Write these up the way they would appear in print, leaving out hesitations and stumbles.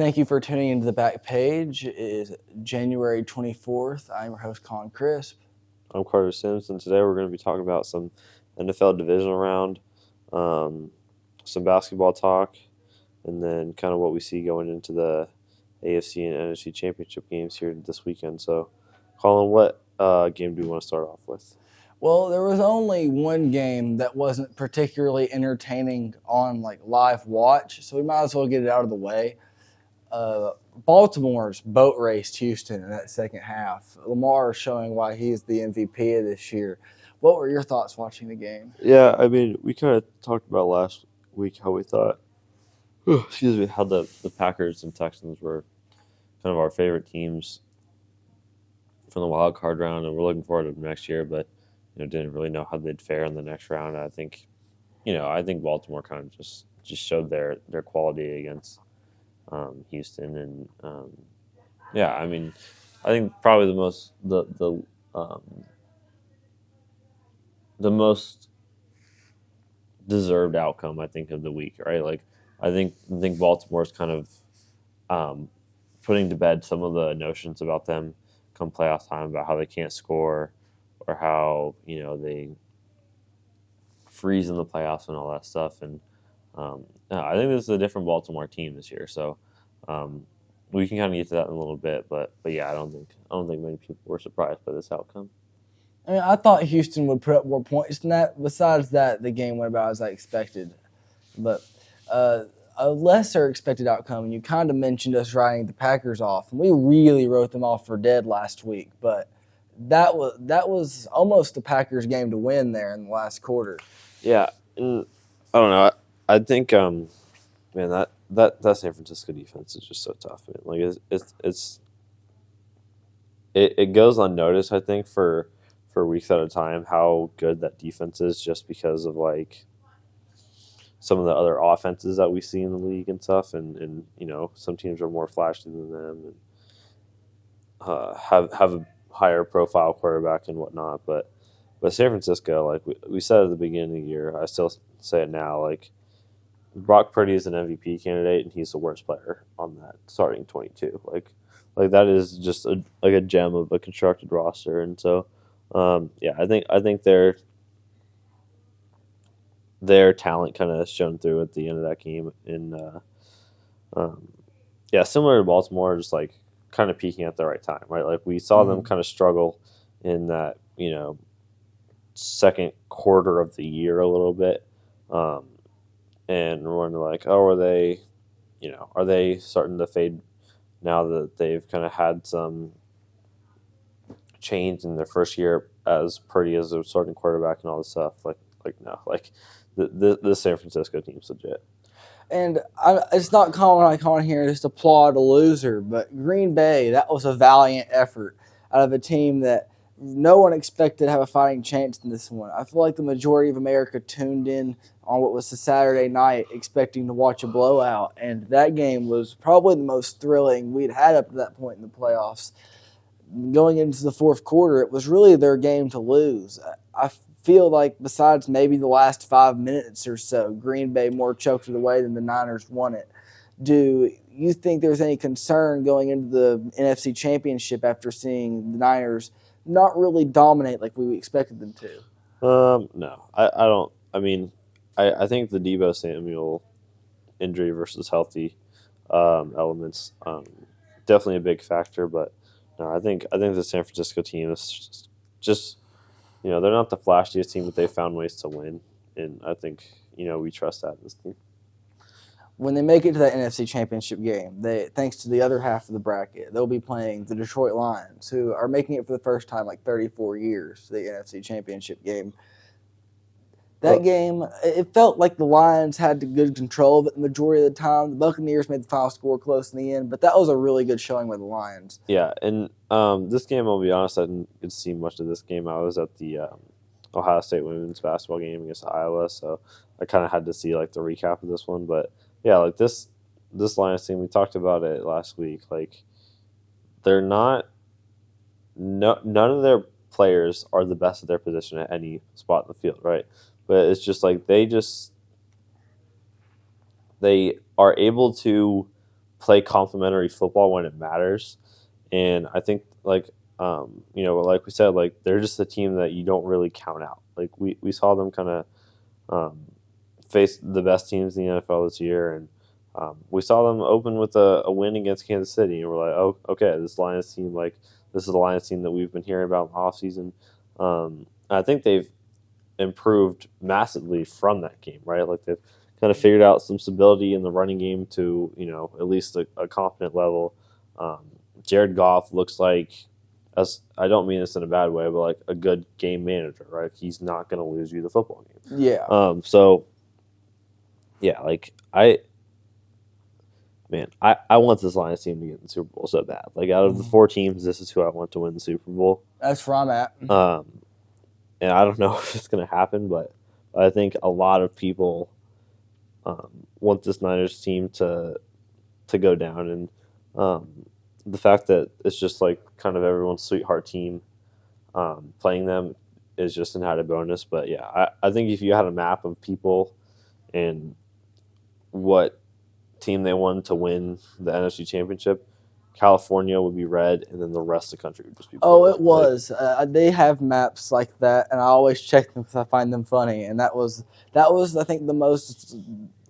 Thank you for tuning into the back page. It is January 24th. I'm your host, Collin Crisp. I'm Carter Sims, and today we're going to be talking about some NFL Divisional Round, some basketball talk, and then kind of what we see going into the AFC and NFC Championship games here this weekend. So, Colin, what game do you want to start off with? Well, there was only one game that wasn't particularly entertaining on live watch, so we might as well get it out of the way. Baltimore's boat raced Houston in that second half. Lamar is showing why he's the MVP of this year. What were your thoughts watching the game? Yeah, I mean, we kind of talked about last week how we thought, how the Packers and Texans were kind of our favorite teams from the wild card round, and we're looking forward to next year, but didn't really know how they'd fare in the next round. I think Baltimore kind of just showed their quality against Houston, and I mean, I think probably the most deserved outcome, I think, of the week, right? Like, I think Baltimore's kind of putting to bed some of the notions about them come playoff time about how they can't score or how they freeze in the playoffs and all that stuff, and I think this is a different Baltimore team this year, so we can kind of get to that in a little bit. But yeah, I don't think many people were surprised by this outcome. I mean, I thought Houston would put up more points than that. Besides that, the game went about as I expected. But a lesser expected outcome, and you kind of mentioned us writing the Packers off, and we really wrote them off for dead last week. But that was almost the Packers' game to win there in the last quarter. Yeah, and I don't know. I think, man, that San Francisco defense is just so tough, man. Like it goes unnoticed, I think, for weeks at a time how good that defense is, just because of like some of the other offenses that we see in the league and stuff, and some teams are more flashy than them and have a higher profile quarterback and whatnot, but San Francisco, like we said at the beginning of the year, I still say it now, like Brock Purdy is an MVP candidate, and he's the worst player on that starting 22. Like that is just a gem of a constructed roster, and so I think their talent kind of shone through at the end of that game, and similar to Baltimore, just like kind of peaking at the right time, right? Like we saw them kind of struggle in that second quarter of the year a little bit. And we're wondering, like, are they starting to fade now that they've kind of had some change in their first year as Purdy as a starting quarterback and all this stuff? Like no, like the San Francisco team's legit. And it's not common here just applaud a loser, but Green Bay, that was a valiant effort out of a team that no one expected to have a fighting chance in this one. I feel like the majority of America tuned in on what was a Saturday night expecting to watch a blowout, and that game was probably the most thrilling we'd had up to that point in the playoffs. Going into the fourth quarter, it was really their game to lose. I feel like besides maybe the last 5 minutes or so, Green Bay more choked it away than the Niners won it. Do you think there's any concern going into the NFC Championship after seeing the Niners not really dominate like we expected them to? No, I don't. I mean, I think the Deebo Samuel injury versus healthy elements definitely a big factor, but no, I think the San Francisco team is just they're not the flashiest team, but they found ways to win, and I think we trust that in this team. When they make it to that NFC Championship game, thanks to the other half of the bracket, they'll be playing the Detroit Lions, who are making it for the first time like 34 years, the NFC Championship game. That game, it felt like the Lions had good control of it the majority of the time. The Buccaneers made the final score close in the end, but that was a really good showing by the Lions. Yeah, and this game, I'll be honest, I didn't get to see much of this game. I was at the Ohio State women's basketball game against Iowa, so I kind of had to see like the recap of this one. But yeah, like this Lions team, we talked about it last week. Like they're none of their players are the best at their position at any spot in the field, right? But it's just like they are able to play complementary football when it matters. And I think like like we said, like they're just a team that you don't really count out. Like we saw them kind of face the best teams in the NFL this year, and we saw them open with a win against Kansas City, and we're like, oh, okay, this Lions team, like this is the Lions team that we've been hearing about in the offseason. I think they've improved massively from that game, right? Like they've kind of figured out some stability in the running game to, at least a confident level. Jared Goff looks like, as I don't mean this in a bad way, but like a good game manager, right? He's not going to lose you the football game. Yeah. So, yeah, like I want this Lions team to get in the Super Bowl so bad. Like out of the 4 teams, this is who I want to win the Super Bowl. That's where I'm at. And I don't know if it's going to happen, but I think a lot of people want this Niners team to go down, and the fact that it's just like kind of everyone's sweetheart team playing them is just an added bonus. But yeah, I think if you had a map of people and what team they wanted to win the NFC Championship, California would be red, and then the rest of the country would just be blue. Oh, it was. They have maps like that, and I always check them because I find them funny. And that was I think the most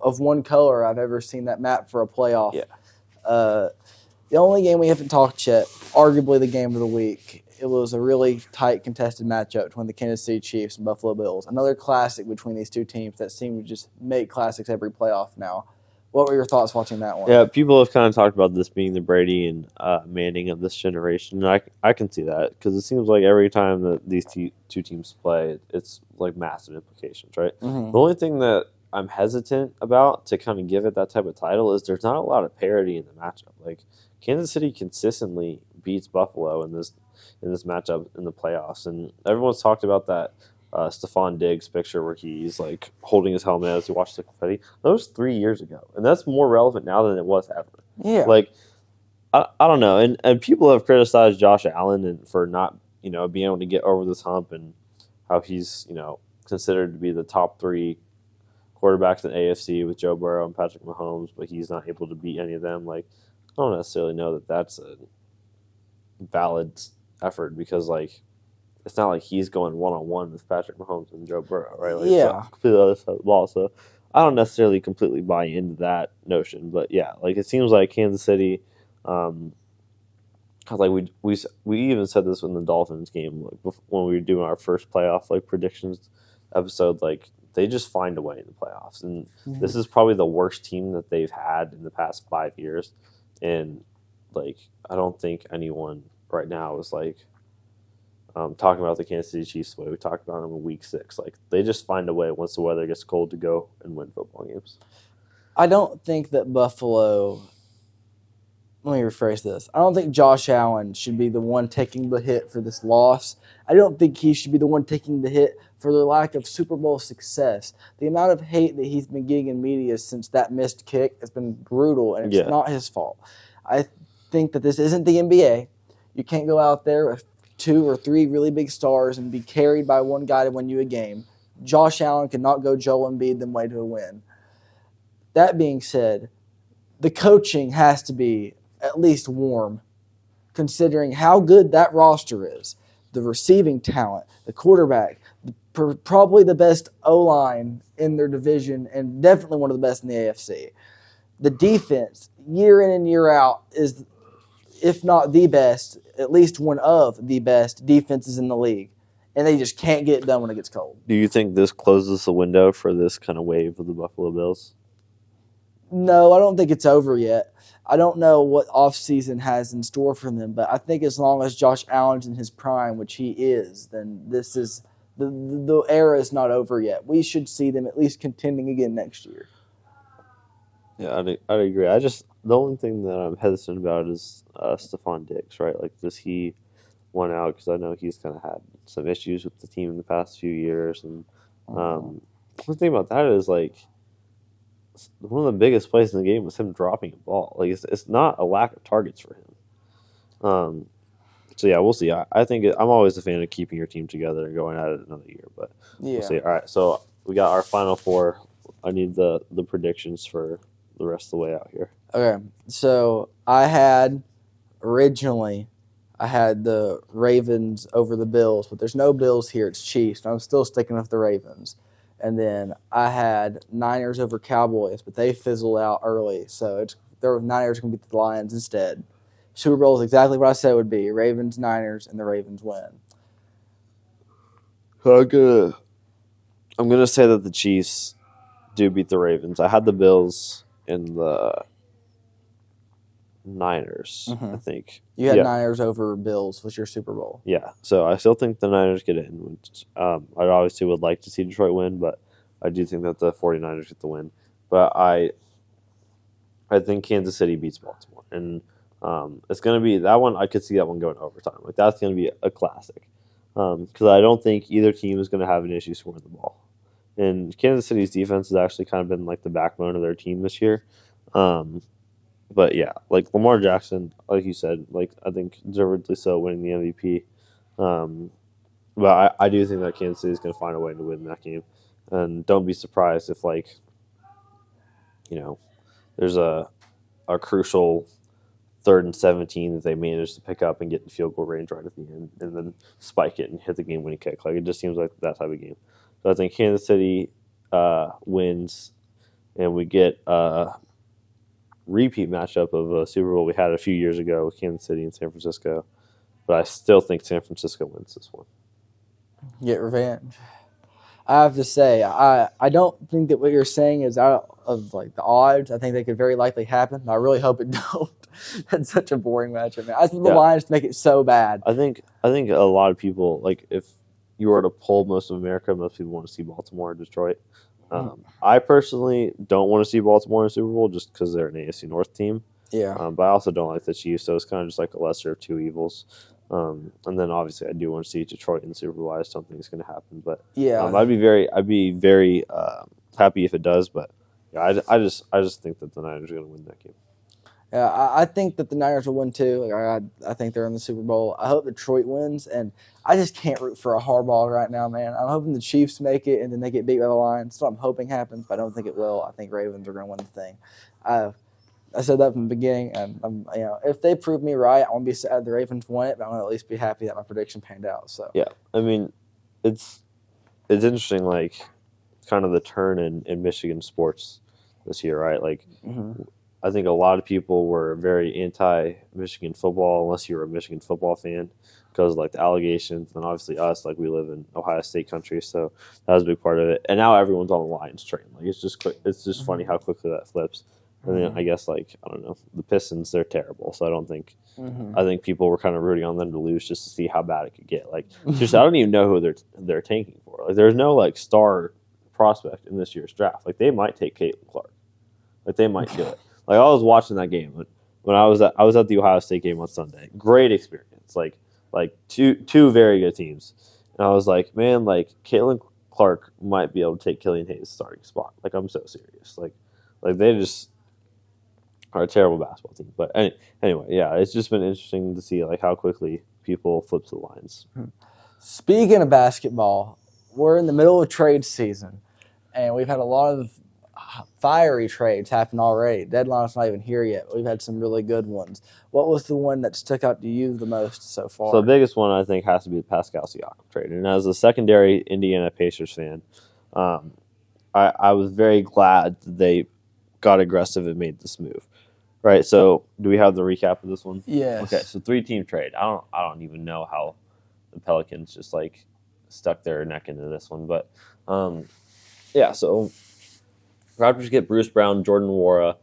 of one color I've ever seen that map for a playoff. Yeah. The only game we haven't talked yet, arguably the game of the week, it was a really tight contested matchup between the Kansas City Chiefs and Buffalo Bills. Another classic between these two teams that seem to just make classics every playoff now. What were your thoughts watching that one? Yeah, people have kind of talked about this being the Brady and Manning of this generation. And I can see that because it seems like every time that these two teams play, it's like massive implications, right? Mm-hmm. The only thing that I'm hesitant about to kind of give it that type of title is there's not a lot of parity in the matchup. Like Kansas City consistently beats Buffalo in this matchup in the playoffs, and everyone's talked about that Stephon Diggs picture where he's like holding his helmet as he watches the confetti. That was 3 years ago, and that's more relevant now than it was ever. Yeah, like I don't know, and people have criticized Josh Allen and for not being able to get over this hump, and how he's considered to be the top 3 quarterbacks in the AFC with Joe Burrow and Patrick Mahomes, but he's not able to beat any of them. Like I don't necessarily know that that's a valid effort because like it's not like he's going one-on-one with Patrick Mahomes and Joe Burrow, right? Like, yeah. It's completely other side of the ball. So I don't necessarily completely buy into that notion. But, yeah, like it seems like Kansas City cause like we even said this in the Dolphins game like when we were doing our first playoff like predictions episode, like they just find a way in the playoffs. And this is probably the worst team that they've had in the past 5 years. And, like, I don't think anyone right now is, like, talking about the Kansas City Chiefs the way we talked about them in Week 6. Like, they just find a way once the weather gets cold to go and win football games. I don't think that Buffalo – let me rephrase this. I don't think Josh Allen should be the one taking the hit for this loss. I don't think he should be the one taking the hit for the lack of Super Bowl success. The amount of hate that he's been getting in media since that missed kick has been brutal, and it's not his fault. I think that this isn't the NBA. You can't go out there with 2 or 3 really big stars and be carried by one guy to win you a game. Josh Allen cannot go Joel Embiid them way to a win. That being said, the coaching has to be at least warm, considering how good that roster is. The receiving talent, the quarterback, probably the best O-line in their division, and definitely one of the best in the AFC. The defense, year in and year out, is, if not the best, at least one of the best defenses in the league. And they just can't get it done when it gets cold. Do you think this closes the window for this kind of wave of the Buffalo Bills? No, I don't think it's over yet. I don't know what offseason has in store for them, but I think as long as Josh Allen's in his prime, which he is, then this is the era is not over yet. We should see them at least contending again next year. Yeah, I'd agree. The only thing that I'm hesitant about is Stephon Diggs, right? Like, does he want out? Because I know he's kind of had some issues with the team in the past few years. And one thing about that is, like, one of the biggest plays in the game was him dropping a ball. Like, it's not a lack of targets for him. So, yeah, we'll see. I think I'm always a fan of keeping your team together and going at it another year. But we'll see. All right, so we got our final 4. I need the predictions for the rest of the way out here. Okay, so originally I had the Ravens over the Bills, but there's no Bills here. It's Chiefs. I'm still sticking with the Ravens. And then I had Niners over Cowboys, but they fizzled out early. So the Niners going to beat the Lions instead. Super Bowl is exactly what I said it would be. Ravens, Niners, and the Ravens win. I'm gonna say that the Chiefs do beat the Ravens. I had the Bills and the Niners, I think. You had Niners over Bills was your Super Bowl. Yeah, so I still think the Niners get in. I obviously would like to see Detroit win, but I do think that the 49ers get the win. But I think Kansas City beats Baltimore. And it's going to be that one. I could see that one going overtime. Like, that's going to be a classic. Because I don't think either team is going to have an issue scoring the ball. And Kansas City's defense has actually kind of been like the backbone of their team this year. But yeah, like Lamar Jackson, like you said, like I think deservedly so winning the MVP. But I do think that Kansas City is going to find a way to win that game. And don't be surprised if, like, there's a crucial 3rd and 17 that they manage to pick up and get in field goal range right at the end and then spike it and hit the game-winning kick. Like, it just seems like that type of game. So I think Kansas City wins, and we get a repeat matchup of a Super Bowl we had a few years ago with Kansas City and San Francisco. But I still think San Francisco wins this one. Get revenge. I have to say, I don't think that what you're saying is out of like the odds. I think they could very likely happen. I really hope it don't. That's such a boring matchup, man. I think the Lions make it so bad. I think a lot of people, like, if you were to poll most of America, most people want to see Baltimore or Detroit. I personally don't want to see Baltimore in the Super Bowl just because they're an AFC North team. Yeah. But I also don't like the Chiefs, so it's kind of just like a lesser of two evils. And then obviously I do want to see Detroit in the Super Bowl. I just don't think it's going to happen. But yeah, I'd be very happy if it does. But yeah, I just think that the Niners are going to win that game. Yeah, I think that the Niners will win too. Like, I think they're in the Super Bowl. I hope Detroit wins, and I just can't root for a Harbaugh right now, man. I'm hoping the Chiefs make it, and then they get beat by the Lions. That's what I'm hoping happens, but I don't think it will. I think Ravens are going to win the thing. I said that from the beginning, and if they prove me right, I won't be sad the Ravens won it, but I'm going to at least be happy that my prediction panned out. So yeah, I mean, it's interesting, like, kind of the turn in Michigan sports this year, right? Like, I think a lot of people were very anti-Michigan football, unless you were a Michigan football fan, because of, like, the allegations, and obviously us, like, we live in Ohio State country, so that was a big part of it. And now everyone's on the Lions train. Like, it's just quick. It's just funny how quickly that flips. And then I guess, like, I don't know, the Pistons, they're terrible, so I don't think I think people were kind of rooting on them to lose just to see how bad it could get. Like, just I don't even know who they're tanking for. Like, there's no, like, star prospect in this year's draft. Like, they might take Caitlin Clark. Like, they might do it. Like, I was watching that game when I was at the Ohio State game on Sunday. Great experience. Like two very good teams. And I was like, man, like, Caitlin Clark might be able to take Killian Hayes' starting spot. Like, I'm so serious. Like they just are a terrible basketball team. But anyway, yeah, it's just been interesting to see, like, how quickly people flip to the Lions. Speaking of basketball, we're in the middle of trade season, and we've had a lot of fiery trades happen already. Deadline's not even here yet. We've had some really good ones. What was the one that stuck out to you the most so far? So the biggest one, I think, has to be the Pascal Siakam trade. And as a secondary Indiana Pacers fan, I was very glad that they got aggressive and made this move. Right, so do we have the recap of this one? Yes. Okay, so 3-team trade. I don't even know how the Pelicans just, like, stuck their neck into this one, but yeah. So Raptors get Bruce Brown, Jordan Nwora,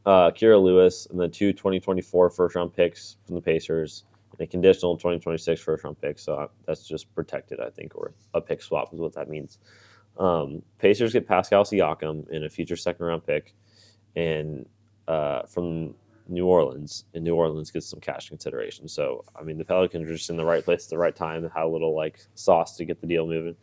Kira Lewis, and then 2 2024 first-round picks from the Pacers, and a conditional 2026 first-round pick. So that's just protected, I think, or a pick swap is what that means. Pacers get Pascal Siakam and a future second-round pick, and from New Orleans, and New Orleans gets some cash consideration. So, I mean, the Pelicans are just in the right place at the right time and had a little, like, sauce to get the deal moving.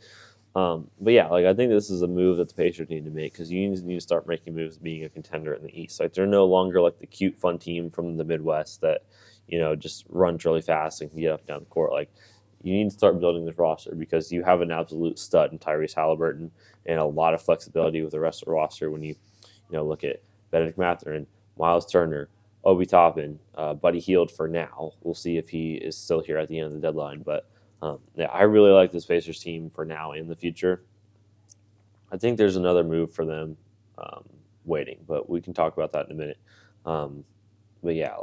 But yeah, like, I think this is a move that the Pacers need to make, because you need to start making moves being a contender in the East. Like, they're no longer like the cute, fun team from the Midwest that, just runs really fast and can get up and down the court. Like, you need to start building this roster, because you have an absolute stud in Tyrese Halliburton and a lot of flexibility with the rest of the roster when you look at Benedict Mathurin, Miles Turner, Obi Toppin, Buddy Hield for now. We'll see if he is still here at the end of the deadline. But yeah, I really like this Pacers team for now and the future. I think there's another move for them waiting, but we can talk about that in a minute. But yeah,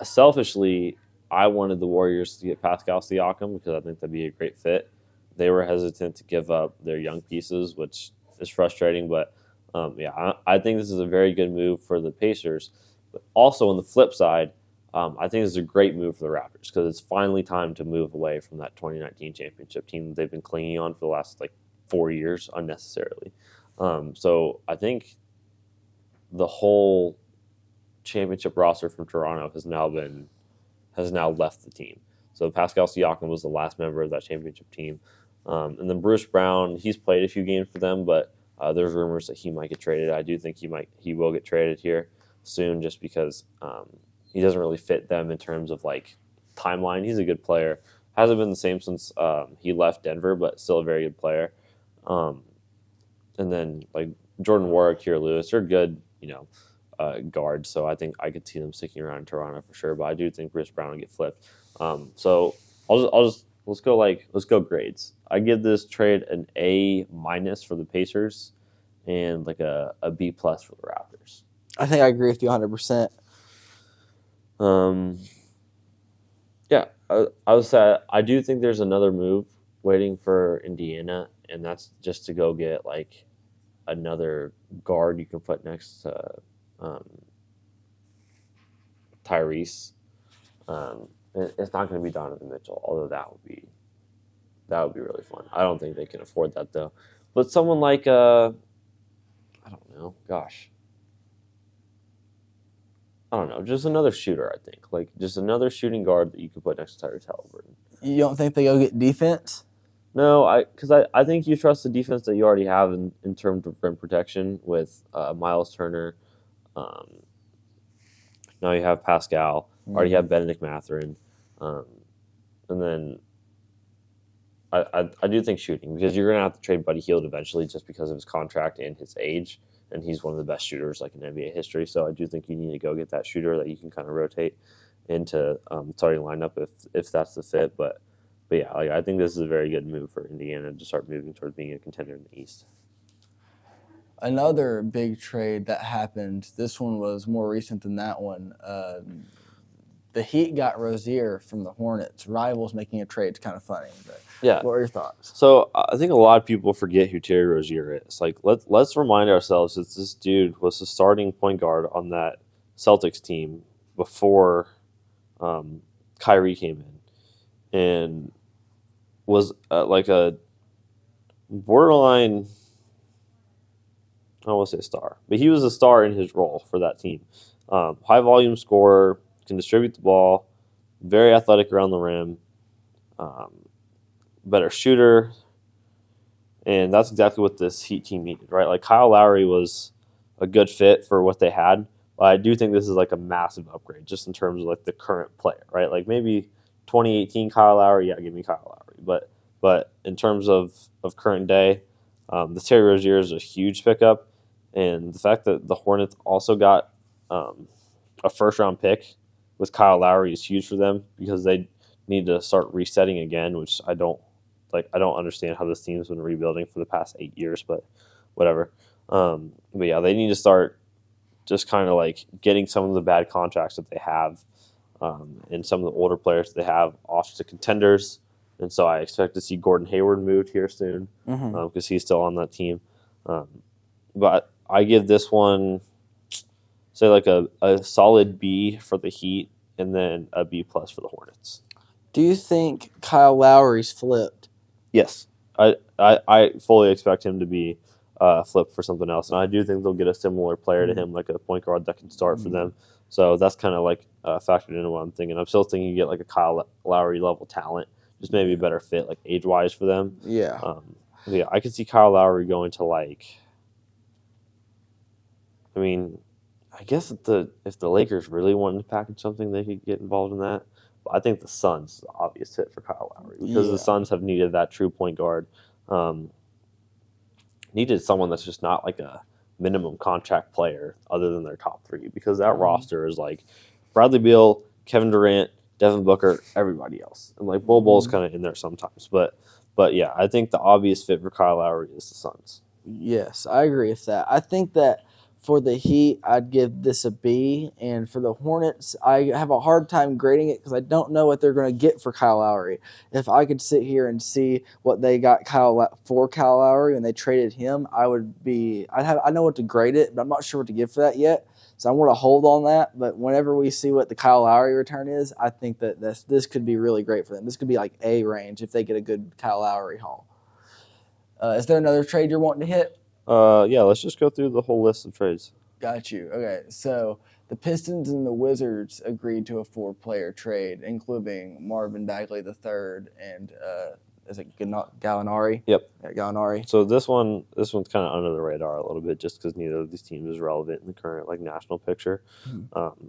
selfishly, I wanted the Warriors to get Pascal Siakam because I think that'd be a great fit. They were hesitant to give up their young pieces, which is frustrating. But yeah, I think this is a very good move for the Pacers. But also on the flip side, I think this is a great move for the Raptors because it's finally time to move away from that 2019 championship team that they've been clinging on for the last 4 years unnecessarily. So I think the whole championship roster from Toronto has now left the team. So Pascal Siakam was the last member of that championship team. And then Bruce Brown, he's played a few games for them, but there's rumors that he might get traded. I do think he will get traded here soon just because he doesn't really fit them in terms of timeline. He's a good player. Hasn't been the same since he left Denver, but still a very good player. And then Jordan Warwick, Kira Lewis, they're good, guards. So I think I could see them sticking around in Toronto for sure. But I do think Bruce Brown will get flipped. So let's go grades. I give this trade an A- for the Pacers and a B+ for the Raptors. I think I agree with you 100%. Yeah, I would say I do think there's another move waiting for Indiana, and that's just to go get another guard you can put next to Tyrese. It's not going to be Donovan Mitchell, although that would be really fun. I don't think they can afford that though. But someone I don't know, I don't know, just another shooter. I think just another shooting guard that you could put next to Tyrese Halliburton. You don't think they go get defense? No, because I think you trust the defense that you already have in terms of rim protection with Miles Turner. Now you have Pascal. Already have Benedict Mathurin. And then I do think shooting, because you're going to have to trade Buddy Hield eventually just because of his contract and his age. And he's one of the best shooters in NBA history. So I do think you need to go get that shooter that you can kind of rotate into the starting lineup if that's the fit. But yeah, I think this is a very good move for Indiana to start moving towards being a contender in the East. Another big trade that happened, this one was more recent than that one. The Heat got Rozier from the Hornets. Rivals making a trade is kind of funny. But yeah. What are your thoughts? So I think a lot of people forget who Terry Rozier is. Let's remind ourselves that this dude was the starting point guard on that Celtics team before Kyrie came in, and was a borderline, I don't want to say star, but he was a star in his role for that team. High volume scorer, can distribute the ball, very athletic around the rim, better shooter, and that's exactly what this Heat team needed, right? Kyle Lowry was a good fit for what they had, but I do think this is a massive upgrade just in terms of the current player, right? Maybe 2018 Kyle Lowry, yeah, give me Kyle Lowry, but in terms of current day, the Terry Rozier is a huge pickup, and the fact that the Hornets also got a first-round pick with Kyle Lowry is huge for them because they need to start resetting again, which I don't understand how this team's been rebuilding for the past 8 years, but whatever. But yeah, they need to start just kind of getting some of the bad contracts that they have and some of the older players that they have off to contenders. And so I expect to see Gordon Hayward moved here soon because he's still on that team. But I give this one, say a solid B for the Heat and then a B+ for the Hornets. Do you think Kyle Lowry's flipped? Yes. I fully expect him to be flipped for something else. And I do think they'll get a similar player to him, a point guard that can start for them. So that's kind of factored into what I'm thinking. I'm still thinking you get a Kyle Lowry level talent, just maybe a better fit age-wise for them. Yeah. Yeah, I could see Kyle Lowry going to I guess if the Lakers really wanted to package something, they could get involved in that. But I think the Suns is the obvious fit for Kyle Lowry because the Suns have needed that true point guard. Needed someone that's just not a minimum contract player other than their top three, because that roster is like Bradley Beal, Kevin Durant, Devin Booker, everybody else, and like Bol Bol's kind of in there sometimes, but yeah, I think the obvious fit for Kyle Lowry is the Suns. Yes, I agree with that. I think that for the Heat, I'd give this a B, and for the Hornets, I have a hard time grading it because I don't know what they're going to get for Kyle Lowry. If I could sit here and see what they got for Kyle Lowry and they traded him, I know what to grade it, but I'm not sure what to give for that yet. So I'm going to hold on that. But whenever we see what the Kyle Lowry return is, I think that this could be really great for them. This could be like A range if they get a good Kyle Lowry haul. Is there another trade you're wanting to hit? Yeah, let's just go through the whole list of trades. Got you. Okay, so the Pistons and the Wizards agreed to a 4-player trade, including Marvin Bagley III and is it Gallinari? Yep, yeah, Gallinari. So this one's kind of under the radar a little bit, just because neither of these teams is relevant in the current like national picture. Mm-hmm.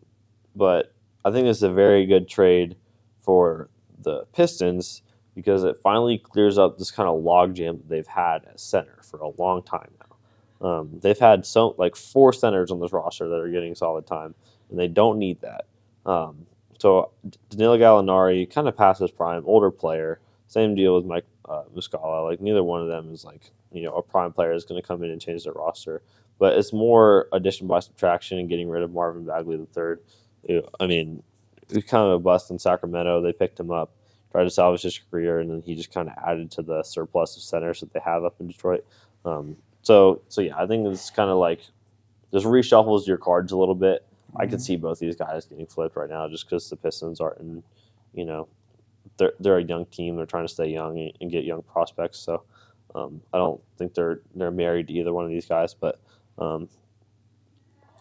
But I think it's a very good trade for the Pistons because it finally clears up this kind of logjam that they've had at center for a long time now. They've had 4 centers on this roster that are getting solid time, and they don't need that. So Danilo Gallinari kind of past his prime, older player. Same deal with Mike Muscala. Like neither one of them is like a prime player is going to come in and change their roster, but it's more addition by subtraction and getting rid of Marvin Bagley III. I mean, he was kind of a bust in Sacramento. They picked him up, tried to salvage his career, and then he just kind of added to the surplus of centers that they have up in Detroit. So yeah, I think it's kind of like just reshuffles your cards a little bit. Mm-hmm. I could see both these guys getting flipped right now just because the Pistons aren't in, they're a young team. They're trying to stay young and get young prospects. So I don't think they're married to either one of these guys. But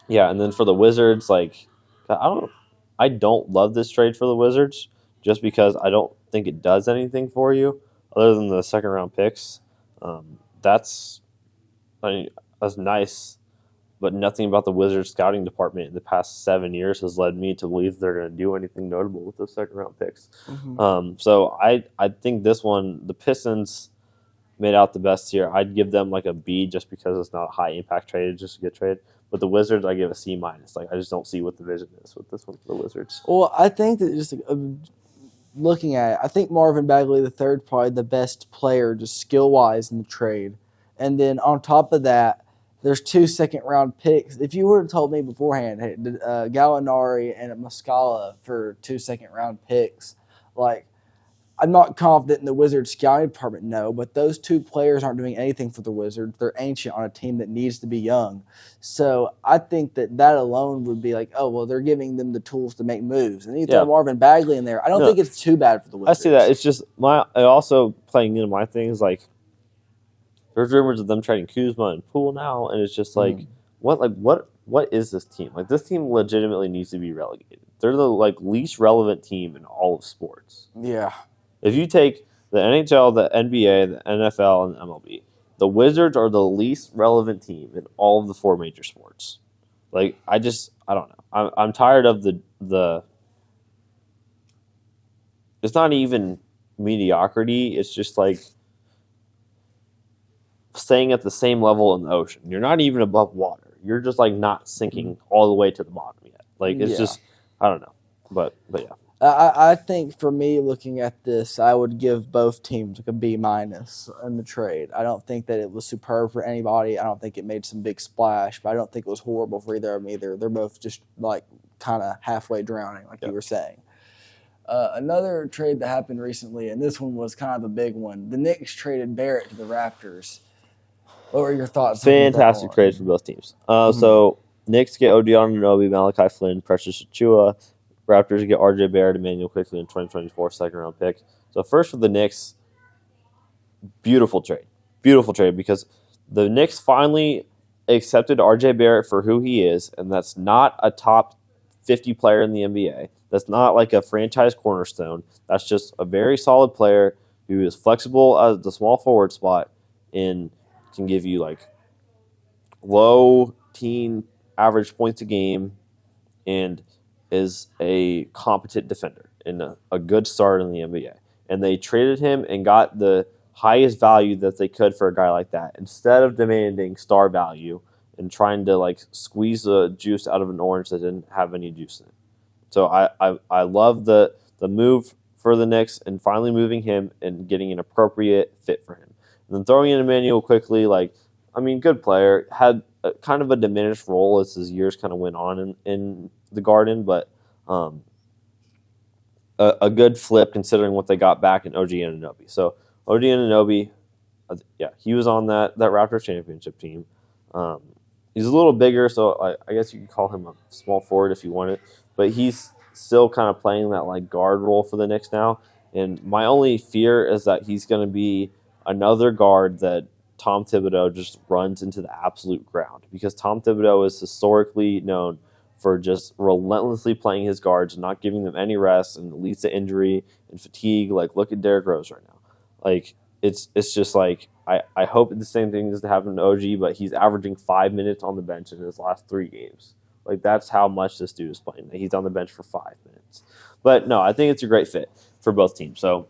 yeah, and then for the Wizards, like I don't love this trade for the Wizards just because I don't think it does anything for you other than the second round picks. That's nice, but nothing about the Wizards scouting department in the past 7 years has led me to believe they're going to do anything notable with those second round picks. Mm-hmm. So I think this one, the Pistons made out the best here. I'd give them like a B just because it's not a high impact trade, just a good trade. But the Wizards, I give a C-. Like I just don't see what the vision is with this one for the Wizards. Well, I think that just looking at it, I think Marvin Bagley III probably the best player just skill-wise in the trade. And then on top of that, there's 2 second-round picks. If you would have told me beforehand, hey, Gallinari and Muscala for 2 second-round picks, like I'm not confident in the Wizards scouting department, no, but those 2 players aren't doing anything for the Wizards. They're ancient on a team that needs to be young. So I think that alone would be like, oh, well, they're giving them the tools to make moves. And you throw Marvin Bagley in there. I don't think it's too bad for the Wizards. I see that. It's just also playing into my thing is like there's rumors of them trading Kuzma and Poole now, and it's just like what is this team? Like this team legitimately needs to be relegated. They're the least relevant team in all of sports. Yeah. If you take the NHL, the NBA, the NFL, and the MLB, the Wizards are the least relevant team in all of the 4 major sports. Like I don't know. I'm tired of the. It's not even mediocrity. It's just like staying at the same level in the ocean. You're not even above water. You're just like not sinking all the way to the bottom yet. Like it's just I don't know. But yeah. I think for me, looking at this, I would give both teams like a B- in the trade. I don't think that it was superb for anybody. I don't think it made some big splash, but I don't think it was horrible for either of them either. They're both just like kind of halfway drowning, like you were saying. Another trade that happened recently, and this one was kind of a big one. The Knicks traded Barrett to the Raptors. What were your thoughts? Fantastic trade for both teams. So Knicks get Odion Anunoby, Malachi Flynn, Precious Achiuwa. Raptors get R.J. Barrett, Emmanuel Quickly in 2024 second-round pick. So first for the Knicks, beautiful trade because the Knicks finally accepted R.J. Barrett for who he is, and that's not a top 50 player in the NBA. That's not like a franchise cornerstone. That's just a very solid player who is flexible at the small forward spot and can give you like low teen average points a game and is a competent defender and a good start in the NBA. And they traded him and got the highest value that they could for a guy like that instead of demanding star value and trying to like squeeze the juice out of an orange that didn't have any juice in it. So I love the move for the Knicks and finally moving him and getting an appropriate fit for him. And then throwing in Emmanuel quickly, good player, had kind of a diminished role as his years kind of went on in the Garden, but a good flip considering what they got back in OG Anunoby. So OG Anunoby, he was on that Raptors championship team. He's a little bigger, so I guess you could call him a small forward if you want it, but he's still kind of playing that like guard role for the Knicks now. And my only fear is that he's going to be another guard that Tom Thibodeau just runs into the absolute ground, because Tom Thibodeau is historically known for just relentlessly playing his guards and not giving them any rest, and leads to injury and fatigue. Like, look at Derrick Rose right now. Like, it's just like I hope the same thing is to happen to OG, but he's averaging 5 minutes on the bench in his last 3 games. Like, that's how much this dude is playing. He's on the bench for 5 minutes. But no, I think it's a great fit for both teams. So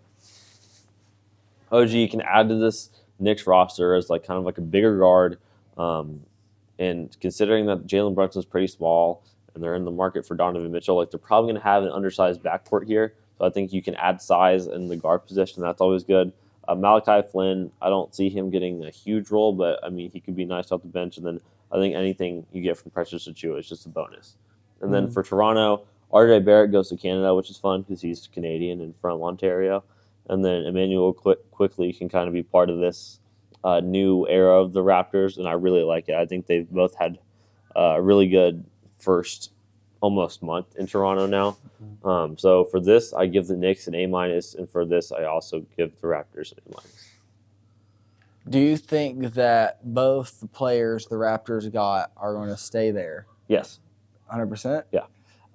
OG can add to this Knicks roster as like kind of like a bigger guard. And considering that Jalen Brunson's pretty small and they're in the market for Donovan Mitchell, like they're probably going to have an undersized backcourt here. So I think you can add size in the guard position. That's always good. Malachi Flynn, I don't see him getting a huge role, but I mean, he could be nice off the bench. And then I think anything you get from Precious Achiuwa is just a bonus. And then for Toronto, RJ Barrett goes to Canada, which is fun because he's Canadian and from Ontario. And then Emmanuel quickly can kind of be part of this new era of the Raptors, and I really like it. I think they've both had a really good first almost month in Toronto now. So for this, I give the Knicks an A-, and for this, I also give the Raptors an A-. Do you think that both the players the Raptors got are going to stay there? Yes. 100%? Yeah.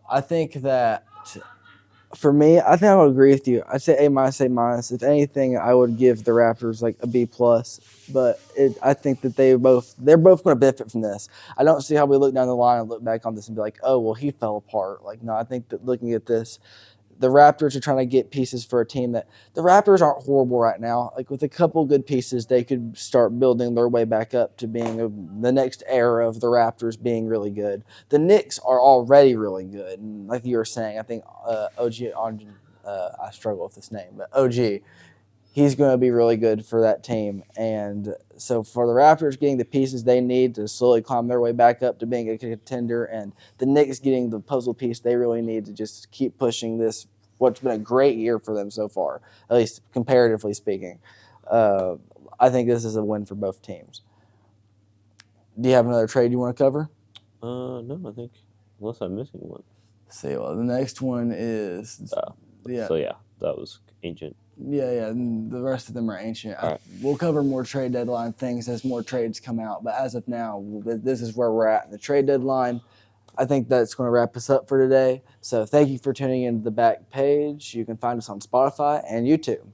I think that, for me, I think I would agree with you. I'd say A-, A-. If anything, I would give the Raptors like a B+. But I think that they're both going to benefit from this. I don't see how we look down the line and look back on this and be like, oh, well, he fell apart. Like, no, I think that looking at this, the Raptors are trying to get pieces for a team that the Raptors aren't horrible right now. Like, with a couple good pieces, they could start building their way back up to being the next era of the Raptors being really good. The Knicks are already really good. And like you were saying, I think OG, I struggle with this name, but OG, he's going to be really good for that team. And so for the Raptors getting the pieces they need to slowly climb their way back up to being a contender, and the Knicks getting the puzzle piece they really need to just keep pushing this, what's been a great year for them so far, at least comparatively speaking. I think this is a win for both teams. Do you have another trade you want to cover? No, I think, unless I'm missing one. See, well, the next one is... So yeah, that was ancient. Yeah, and the rest of them are ancient. Right. We'll cover more trade deadline things as more trades come out, but as of now, this is where we're at in the trade deadline. I think that's going to wrap us up for today. So thank you for tuning into the Back Page. You can find us on Spotify and YouTube.